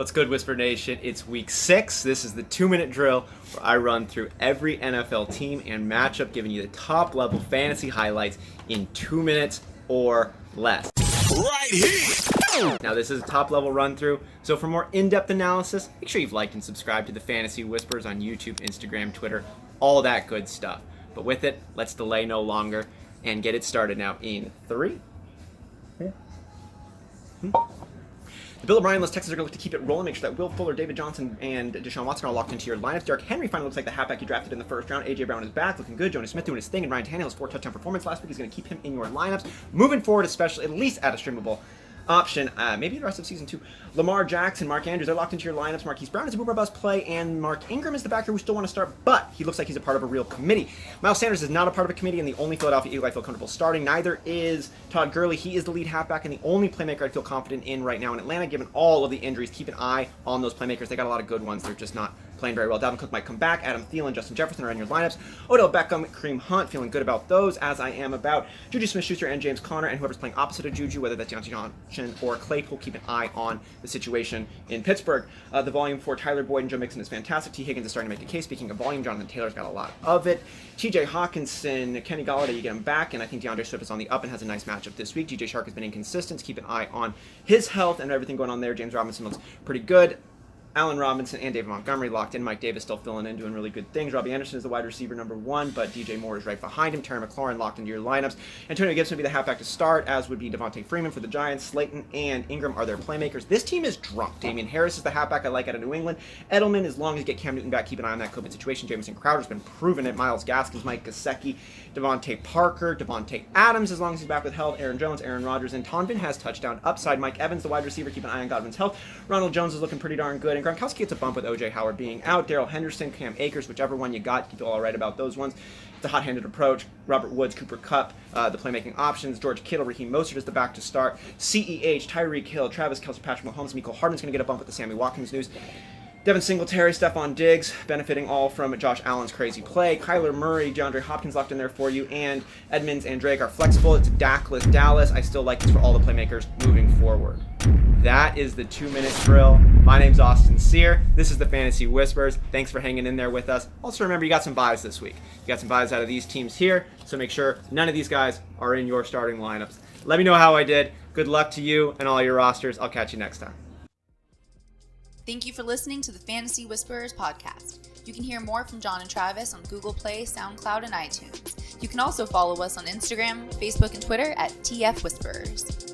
What's good, Whisper Nation? It's week 6. This is the 2-minute drill where I run through every NFL team and matchup, giving you the top-level fantasy highlights in 2 minutes or less. Right here! Now, this is a top-level run-through, so for more in-depth analysis, make sure you've liked and subscribed to the Fantasy Whispers on YouTube, Instagram, Twitter, all that good stuff. But with it, let's delay no longer and get it started now in 3. The Bill O'Brien-less Texans are going to look to keep it rolling, make sure that Will Fuller, David Johnson, and Deshaun Watson are all locked into your lineups. Derrick Henry finally looks like the halfback you drafted in the first round. A.J. Brown is back, looking good. Jonas Smith doing his thing, and Ryan Tannehill's 4-touchdown performance last week is going to keep him in your lineups. Moving forward, especially, at least at a streamable option, maybe the rest of season 2. Lamar Jackson, Mark Andrews are locked into your lineups. Marquise Brown is a boomer bust play, and Mark Ingram is the backer who still want to start, but he looks like he's a part of a real committee. Miles Sanders is not a part of a committee, and the only Philadelphia Eagle I feel comfortable starting. Neither is Todd Gurley. He is the lead halfback and the only playmaker I feel confident in right now in Atlanta, given all of the injuries. Keep an eye on those playmakers. They got a lot of good ones. They're just not playing very well. Dalvin Cook might come back. Adam Thielen, Justin Jefferson are in your lineups. Odell Beckham, Kareem Hunt, feeling good about those, as I am about Juju Smith-Schuster and James Conner, and whoever's playing opposite of Juju, whether that's Deontay Johnson or Claypool. Keep an eye on the situation in Pittsburgh. The volume for Tyler Boyd and Joe Mixon is fantastic. T. Higgins is starting to make a case. Speaking of volume, Jonathan Taylor's got a lot of it. T.J. Hawkinson, Kenny Golladay, you get him back, and I think DeAndre Swift is on the up and has a nice matchup this week. DJ Shark has been inconsistent. Keep an eye on his health and everything going on there. James Robinson looks pretty good. Allen Robinson and David Montgomery locked in. Mike Davis still filling in, doing really good things. Robbie Anderson is the wide receiver number 1, but DJ Moore is right behind him. Terry McLaurin locked into your lineups. Antonio Gibson would be the halfback to start, as would be Devontae Freeman for the Giants. Slayton and Ingram are their playmakers. This team is drunk. Damian Harris is the halfback I like out of New England. Edelman, as long as you get Cam Newton back, keep an eye on that COVID situation. Jamison Crowder's been proven it. Myles Gaskins, Mike Gesicki, Devontae Parker, Devontae Adams, as long as he's back with health. Aaron Jones, Aaron Rodgers, and Tonvin has touchdown upside. Mike Evans, the wide receiver, keep an eye on Godwin's health. Ronald Jones is looking pretty darn good, and Gronkowski gets a bump with O.J. Howard being out. Darrell Henderson, Cam Akers, whichever one you got, you feel all right about those ones. The hot-handed approach. Robert Woods, Cooper Kupp, the playmaking options. George Kittle, Raheem Mostert is the back to start. CEH, Tyreek Hill, Travis Kelce, Patrick Mahomes, Mecole Hardman's going to get a bump with the Sammy Watkins news. Devin Singletary, Stephon Diggs, benefiting all from Josh Allen's crazy play. Kyler Murray, DeAndre Hopkins locked in there for you, and Edmonds and Drake are flexible. It's a Dak-less Dallas. I still like this for all the playmakers moving forward. That is the 2-minute drill. My name's Austin Sear. This is the Fantasy Whispers. Thanks for hanging in there with us. Also remember, you got some buys this week. You got some buys out of these teams here, so make sure none of these guys are in your starting lineups. Let me know how I did. Good luck to you and all your rosters. I'll catch you next time. Thank you for listening to the Fantasy Whisperers podcast. You can hear more from John and Travis on Google Play, SoundCloud, and iTunes. You can also follow us on Instagram, Facebook, and Twitter at TF Whisperers.